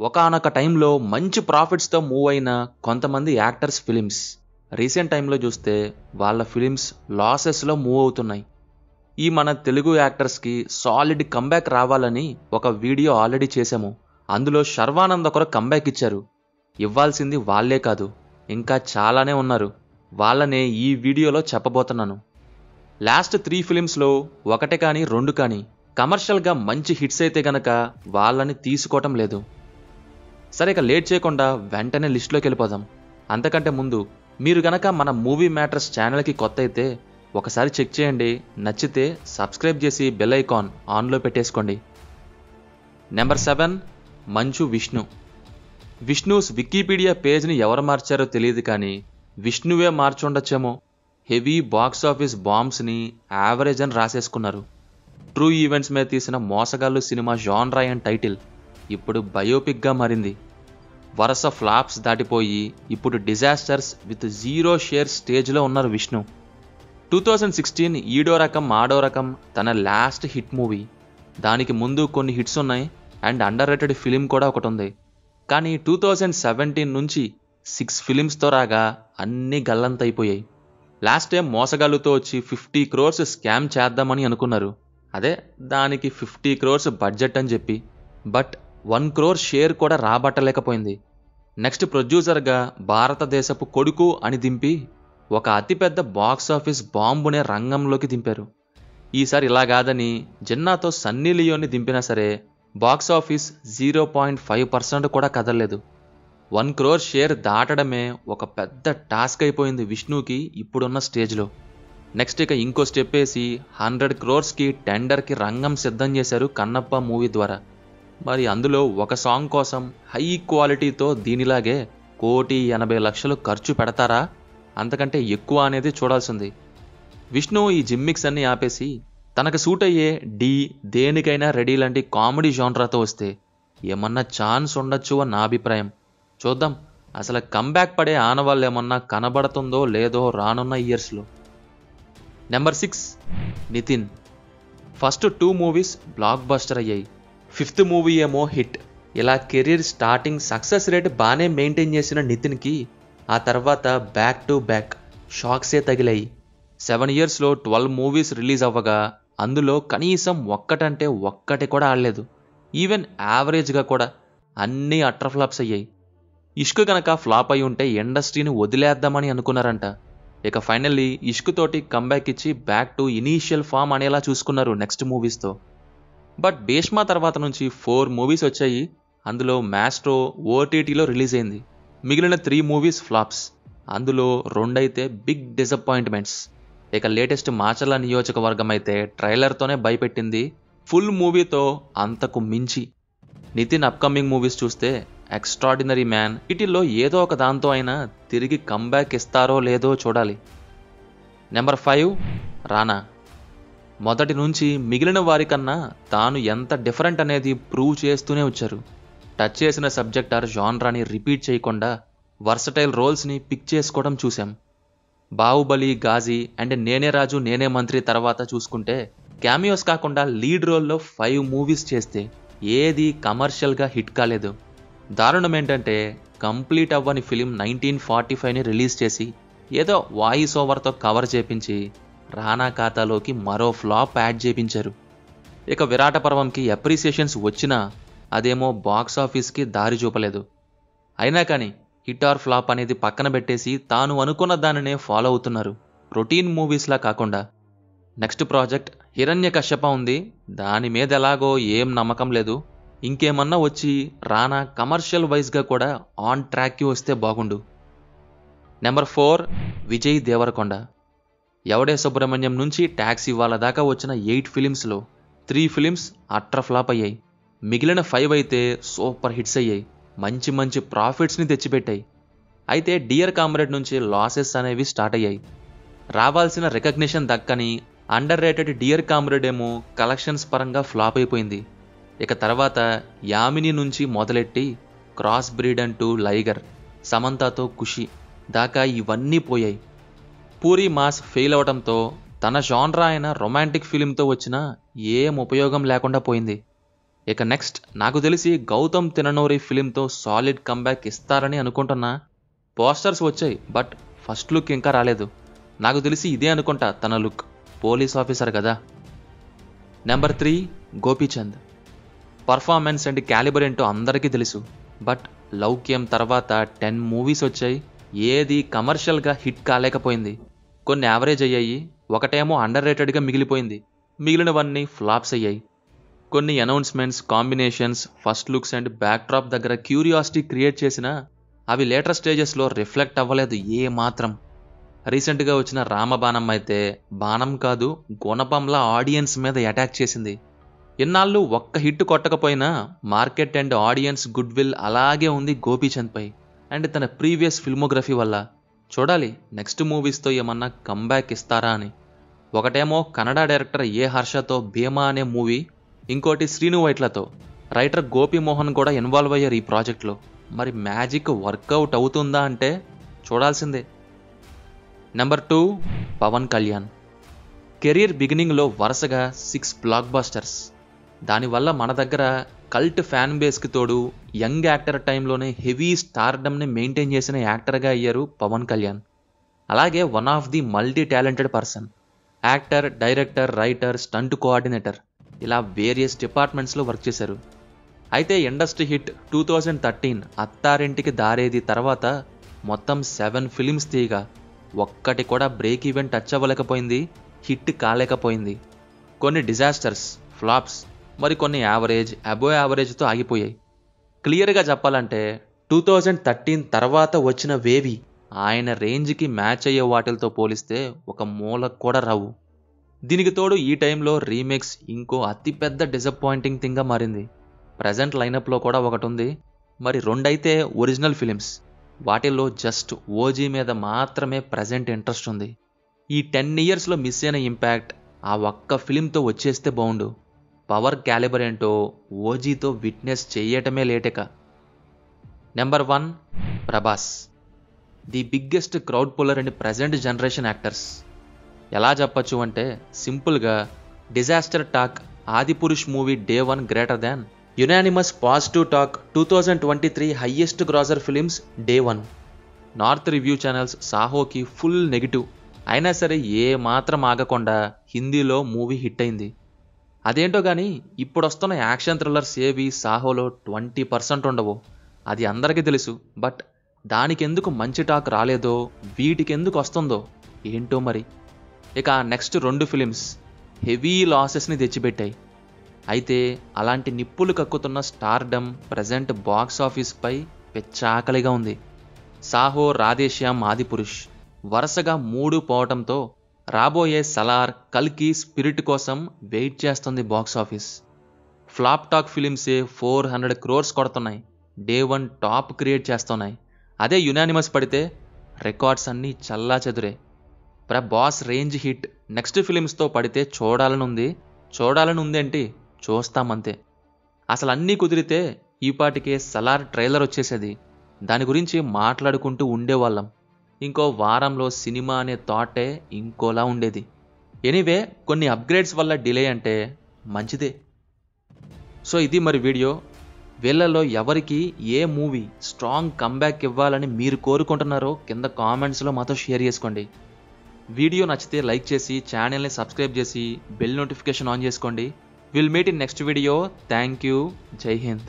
ఒకానొక టైంలో మంచి ప్రాఫిట్స్తో మూవ్ అయిన కొంతమంది యాక్టర్స్ ఫిలిమ్స్ రీసెంట్ టైంలో చూస్తే వాళ్ళ ఫిలిమ్స్ లాసెస్లో మూవ్ అవుతున్నాయి. ఈ మన తెలుగు యాక్టర్స్కి సాలిడ్ కంబ్యాక్ రావాలని ఒక వీడియో ఆల్రెడీ చేశాము. అందులో శర్వానంద్ ఒకరు కంబ్యాక్ ఇచ్చారు. ఇవ్వాల్సింది వాళ్ళే కాదు, ఇంకా చాలానే ఉన్నారు. వాళ్ళనే ఈ వీడియోలో చెప్పబోతున్నాను. లాస్ట్ 3 ఫిలిమ్స్లో ఒకటే కానీ 2 కానీ కమర్షియల్గా మంచి హిట్స్ అయితే గనక వాళ్ళని తీసుకోవటం లేదు. సరే, ఇక లేట్ చేయకుండా వెంటనే లిస్టులోకి వెళ్ళిపోదాం. అంతకంటే ముందు మీరు గనక మన మూవీ మ్యాటర్స్ ఛానల్కి కొత్త అయితే ఒకసారి చెక్ చేయండి. నచ్చితే సబ్స్క్రైబ్ చేసి బెల్ ఐకాన్ ఆన్లో పెట్టేసుకోండి. నెంబర్ 7 మంచు విష్ణు. విష్ణూస్ వికీపీడియా పేజ్ని ఎవరు మార్చారో తెలియదు, కానీ విష్ణువే మార్చుండొచ్చేమో. హెవీ బాక్స్ ఆఫీస్ బాంబ్స్ని యావరేజ్ అని రాసేసుకున్నారు. ట్రూ ఈవెంట్స్ మీద తీసిన మోసగాళ్ళు సినిమా జాన్రా అండ్ టైటిల్ ఇప్పుడు బయోపిక్గా మారింది. వరుస ఫ్లాప్స్ దాటిపోయి ఇప్పుడు డిజాస్టర్స్ విత్ 0 షేర్ స్టేజ్లో ఉన్నారు విష్ణు. 2016 ఈడో రకం ఆడో రకం తన లాస్ట్ హిట్ మూవీ. దానికి ముందు కొన్ని హిట్స్ ఉన్నాయి అండ్ అండర్ రేటెడ్ ఫిలిం కూడా ఒకటి ఉంది. కానీ 2017 నుంచి 6 ఫిలిమ్స్తో రాగా అన్నీ గల్లంతైపోయాయి. లాస్ట్ టైం మోసగాళ్ళతో వచ్చి 50 crores స్కామ్ చేద్దామని అనుకున్నారు. అదే దానికి 50 crores బడ్జెట్ అని చెప్పి, బట్ 1 crore షేర్ కూడా రాబట్టలేకపోయింది. నెక్స్ట్ ప్రొడ్యూసర్గా భారతదేశపు కొడుకు అని దింపి ఒక అతిపెద్ద బాక్స్ ఆఫీస్ బాంబునే రంగంలోకి దింపారు. ఈసారి ఇలా కాదని జిన్నాతో సన్నీ లియోని దింపినా సరే బాక్స్ ఆఫీస్ 0.5% కూడా కదలలేదు. 1 crore షేర్ దాటడమే ఒక పెద్ద టాస్క్ అయిపోయింది విష్ణుకి ఇప్పుడున్న స్టేజ్లో. నెక్స్ట్ ఇక ఇంకో స్టెప్ వేసి 100 crores టెండర్కి రంగం సిద్ధం చేశారు కన్నప్ప మూవీ ద్వారా. మరి అందులో ఒక సాంగ్ కోసం హై క్వాలిటీతో దీనిలాగే 1,80,00,000 ఖర్చు పెడతారా, అంతకంటే ఎక్కువ అనేది చూడాల్సింది. విష్ణు ఈ జిమ్మిక్స్ అన్ని ఆపేసి తనకు సూట్ అయ్యే దేనికైనా రెడీ లాంటి కామెడీ జాన్రాతో వస్తే ఏమన్నా ఛాన్స్ ఉండొచ్చు అని నా అభిప్రాయం. చూద్దాం అసలు కంబ్యాక్ పడే ఆనవాళ్ళు ఏమన్నా కనబడుతుందో లేదో రానున్న ఇయర్స్లో. Number 6 Nitin. First 2 movies blockbuster అయ్యాయి. 5th మూవీ ఏమో హిట్. ఇలా కెరీర్ స్టార్టింగ్ సక్సెస్ రేట్ బాగానే మెయింటైన్ చేసిన నితిన్కి ఆ తర్వాత బ్యాక్ టు బ్యాక్ షాక్సే తగిలాయి. 7 yearsలో 12 మూవీస్ రిలీజ్ అవ్వగా అందులో కనీసం ఒక్కటంటే ఒక్కటి కూడా ఆడలేదు. ఈవెన్ యావరేజ్గా కూడా అన్నీ అట్టర్ ఫ్లాప్స్ అయ్యాయి. ఇష్క్ కనుక ఫ్లాప్ అయి ఉంటే ఇండస్ట్రీని వదిలేద్దామని అనుకున్నారంట. ఇక ఫైనల్లీ ఇష్క్ తోటి కంబ్యాక్ ఇచ్చి బ్యాక్ టు ఇనీషియల్ ఫామ్ అనేలా చూసుకున్నారు నెక్స్ట్ మూవీస్తో. బట్ భీష్మ తర్వాత నుంచి 4 మూవీస్ వచ్చాయి. అందులో మ్యాస్ట్రో ఓటీటీలో రిలీజ్ అయింది. మిగిలిన 3 మూవీస్ ఫ్లాప్స్. అందులో 2 అయితే బిగ్ డిసప్పాయింట్మెంట్స్. ఇక లేటెస్ట్ మాచర్ల నియోజకవర్గం అయితే ట్రైలర్తోనే భయపెట్టింది. ఫుల్ మూవీతో అంతకు మించి. నితిన్ అప్కమింగ్ మూవీస్ చూస్తే ఎక్స్ట్రాడినరీ మ్యాన్, వీటిల్లో ఏదో ఒక దాంతో అయినా తిరిగి కంబ్యాక్ ఇస్తారో లేదో చూడాలి. నెంబర్ 5 రానా. మొదటి నుంచి మిగిలిన వారికన్నా తాను ఎంత డిఫరెంట్ అనేది ప్రూవ్ చేస్తూనే వచ్చారు. టచ్ చేసిన సబ్జెక్ట్ ఆర్ జాన్రాని రిపీట్ చేయకుండా వర్సటైల్ రోల్స్ని పిక్ చేసుకోవడం చూసాం. బాహుబలి, గాజీ అండ్ నేనే రాజు నేనే మంత్రి తర్వాత చూసుకుంటే క్యామియోస్ కాకుండా లీడ్ రోల్లో 5 మూవీస్ చేస్తే ఏది కమర్షియల్గా హిట్ కాలేదు. దారుణం ఏంటంటే కంప్లీట్ అవ్వని ఫిలిం 1945ని రిలీజ్ చేసి ఏదో వాయిస్ ఓవర్తో కవర్ చేపించి రానా ఖాతాలోకి మరో ఫ్లాప్ యాడ్ చేయించారు. ఇక విరాట పర్వంకి అప్రిసియేషన్స్ వచ్చినా అదేమో బాక్స్ ఆఫీస్కి దారి చూపలేదు. అయినా కానీ హిట్ ఆర్ ఫ్లాప్ అనేది పక్కన పెట్టేసి తాను అనుకున్న దానినే ఫాలో అవుతున్నారు, రొటీన్ మూవీస్లా కాకుండా. నెక్స్ట్ ప్రాజెక్ట్ హిరణ్యకశ్యప ఉంది. దాని మీద ఎలాగో ఏం నమ్మకం లేదు. ఇంకేమన్నా వచ్చి రానా కమర్షియల్ వైజ్గా కూడా ఆన్ ట్రాక్కి వస్తే బాగుండు. నెంబర్ 4 విజయ్ దేవరకొండ. ఎవడే సుబ్రహ్మణ్యం నుంచి ట్యాక్సీ వాళ్ళ దాకా వచ్చిన 8 ఫిలిమ్స్లో 3 ఫిలిమ్స్ అట్టర్ ఫ్లాప్ అయ్యాయి. మిగిలిన 5 అయితే సూపర్ హిట్స్ అయ్యాయి, మంచి మంచి ప్రాఫిట్స్ని తెచ్చిపెట్టాయి. అయితే డియర్ కామ్రేడ్ నుంచి లాసెస్ అనేవి స్టార్ట్ అయ్యాయి. రావాల్సిన రికగ్నిషన్ దక్కని అండర్ రేటెడ్ డియర్ కామ్రేడ్ ఏమో కలెక్షన్స్ పరంగా ఫ్లాప్ అయిపోయింది. ఇక తర్వాత యామిని నుంచి మొదలెట్టి క్రాస్ బ్రీడ్ అంటూ లైగర్, సమంతతో ఖుషి దాకా ఇవన్నీ పోయాయి. పూరి మాస్ ఫెయిల్ అవడంతో తన జాన్రా అయిన రొమాంటిక్ ఫిలింతో వచ్చినా ఏం ఉపయోగం లేకుండా పోయింది. ఇక నెక్స్ట్ నాకు తెలిసి గౌతమ్ తిననూరి ఫిలింతో సాలిడ్ కంబ్యాక్ ఇస్తారని అనుకుంటున్నా. పోస్టర్స్ వచ్చాయి, బట్ ఫస్ట్ లుక్ ఇంకా రాలేదు. నాకు తెలిసి ఇదే అనుకుంటా తన లుక్, పోలీస్ ఆఫీసర్ కదా. Number 3 Gopichand. Performance and calibre ఏంటో అందరికీ తెలుసు, బట్ లౌక్యం తర్వాత 10 మూవీస్ వచ్చాయి, ఏది కమర్షియల్గా హిట్ కాలేకపోయింది. కొన్ని యావరేజ్ అయ్యాయి, ఒకటేమో అండర్ రేటెడ్గా మిగిలిపోయింది, మిగిలినవన్నీ ఫ్లాప్స్ అయ్యాయి. కొన్ని announcements, combinations, first looks and back drop దగ్గర క్యూరియాసిటీ క్రియేట్ చేసినా అవి లేటర్ స్టేజెస్లో రిఫ్లెక్ట్ అవ్వలేదు ఏ మాత్రం. రీసెంట్గా వచ్చిన రామబాణం అయితే బాణం కాదు గుణపంలా ఆడియన్స్ మీద అటాక్ చేసింది. ఇన్నాళ్ళు ఒక్క హిట్ కొట్టకపోయినా market and audience good will అలాగే ఉంది గోపీచంద్పై అండ్ తన ప్రీవియస్ ఫిల్మోగ్రఫీ వల్ల. చూడాలి నెక్స్ట్ మూవీస్తో ఏమన్నా కంబ్యాక్ ఇస్తారా అని. ఒకటేమో కన్నడ డైరెక్టర్ ఏ హర్షతో భీమా అనే మూవీ, ఇంకోటి శ్రీను వైట్లతో. రైటర్ గోపీమోహన్ కూడా ఇన్వాల్వ్ అయ్యారు ఈ ప్రాజెక్ట్లో. మరి మ్యాజిక్ వర్కౌట్ అవుతుందా అంటే చూడాల్సిందే. నెంబర్ 2 పవన్ కళ్యాణ్. కెరీర్ బిగినింగ్లో వరుసగా 6 బ్లాక్ బస్టర్స్. దానివల్ల మన దగ్గర కల్ట్ ఫ్యాన్ బేస్కి తోడు యంగ్ యాక్టర్ టైంలోనే హెవీ స్టార్డమ్ని మెయింటైన్ చేసిన యాక్టర్గా అయ్యారు పవన్ కళ్యాణ్. అలాగే one of the multi talented person. Actor, director, writer, stunt coordinator, ఇలా వేరియస్ డిపార్ట్మెంట్స్లో వర్క్ చేశారు. అయితే ఇండస్ట్రీ హిట్ 2013 అత్తారింటికి దారేది తర్వాత మొత్తం 7 ఫిలిమ్స్ తీయగా ఒక్కటి కూడా బ్రేక్ ఈవెన్ టచ్ అవ్వలేకపోయింది, హిట్ కాలేకపోయింది. కొన్ని డిజాస్టర్స్, ఫ్లాప్స్, మరి కొన్ని యావరేజ్, అబోవ్ యావరేజ్తో ఆగిపోయాయి. క్లియర్గా చెప్పాలంటే 2013 తర్వాత వచ్చిన వేవి ఆయన రేంజ్కి మ్యాచ్ అయ్యే వాటిలతో పోలిస్తే ఒక మూలకు కూడా రావు. దీనికి తోడు ఈ టైంలో రీమేక్స్ ఇంకో అతిపెద్ద డిసప్పాయింటింగ్ థింగ్గా మారింది. ప్రజెంట్ లైనప్లో కూడా ఒకటి ఉంది, మరి 2 అయితే ఒరిజినల్ ఫిలిమ్స్. వాటిల్లో జస్ట్ ఓజీ మీద మాత్రమే ప్రజెంట్ ఇంట్రెస్ట్ ఉంది. ఈ 10 ఇయర్స్లో మిస్ అయిన ఇంపాక్ట్ ఆ ఒక్క ఫిలింతో వచ్చేస్తే బాగుండు. పవర్ క్యాలిబర్ ఏంటో ఓజీతో విట్నెస్ చేయటమే లేటెక. Number 1 Prabhas. The biggest crowd puller and present generation actors. ఎలా చెప్పచ్చు అంటే సింపుల్గా disaster talk Adipurush movie day 1 greater than, unanimous positive talk 2023 highest grosser films day 1. North review channels సాహోకి ఫుల్ నెగిటివ్, అయినా సరే ఏ మాత్రం ఆగకుండా హిందీలో మూవీ హిట్ అయింది. అదేంటో కానీ ఇప్పుడు వస్తున్న యాక్షన్ థ్రిల్లర్స్ ఏవి సాహోలో 20% ఉండవు, అది అందరికీ తెలుసు. బట్ దానికెందుకు మంచి టాక్ రాలేదో, వీటికెందుకు వస్తుందో ఏంటో మరి. ఇక నెక్స్ట్ 2 ఫిలిమ్స్ హెవీ లాసెస్ని తెచ్చిపెట్టాయి. అయితే అలాంటి నిప్పులు కక్కుతున్న స్టార్డమ్ ప్రజెంట్ బాక్స్ ఆఫీస్పై పెచ్చాకలిగా ఉంది. సాహో, రాధేశ్యామ్, ఆదిపురుష్ వరుసగా 3 పోవటంతో రాబోయే సలార్, కల్కి, స్పిరిట్ కోసం వెయిట్ చేస్తుంది బాక్స్ ఆఫీస్. ఫ్లాప్ టాక్ ఫిలిమ్సే 400 crores కొడుతున్నాయి, డే 1 టాప్ క్రియేట్ చేస్తున్నాయి. అదే యునానిమస్ పడితే రికార్డ్స్ అన్నీ చల్లా చెదురే. బాస్ రేంజ్ హిట్ నెక్స్ట్ ఫిలిమ్స్తో పడితే చూడాలని ఉందేంటి, చూస్తామంతే. అసలు అన్నీ కుదిరితే ఈపాటికే సలార్ ట్రైలర్ వచ్చేసేది, దాని గురించి మాట్లాడుకుంటూ ఉండేవాళ్ళం. ఇంకో వారంలో సినిమా అనే థాటే ఇంకోలా ఉండేది. ఎనీవే కొన్ని అప్గ్రేడ్స్ వల్ల డిలే అంటే మంచిదే. సో ఇది మరి వీడియో. వీళ్ళలో ఎవరికి ఏ మూవీ స్ట్రాంగ్ కంబ్యాక్ ఇవ్వాలని మీరు కోరుకుంటున్నారో కింద కామెంట్స్లో మాతో షేర్ చేసుకోండి. వీడియో నచ్చితే లైక్ చేసి ఛానల్ని సబ్స్క్రైబ్ చేసి బెల్ నోటిఫికేషన్ ఆన్ చేసుకోండి. Will meet in next video. Thank you. జై హింద్.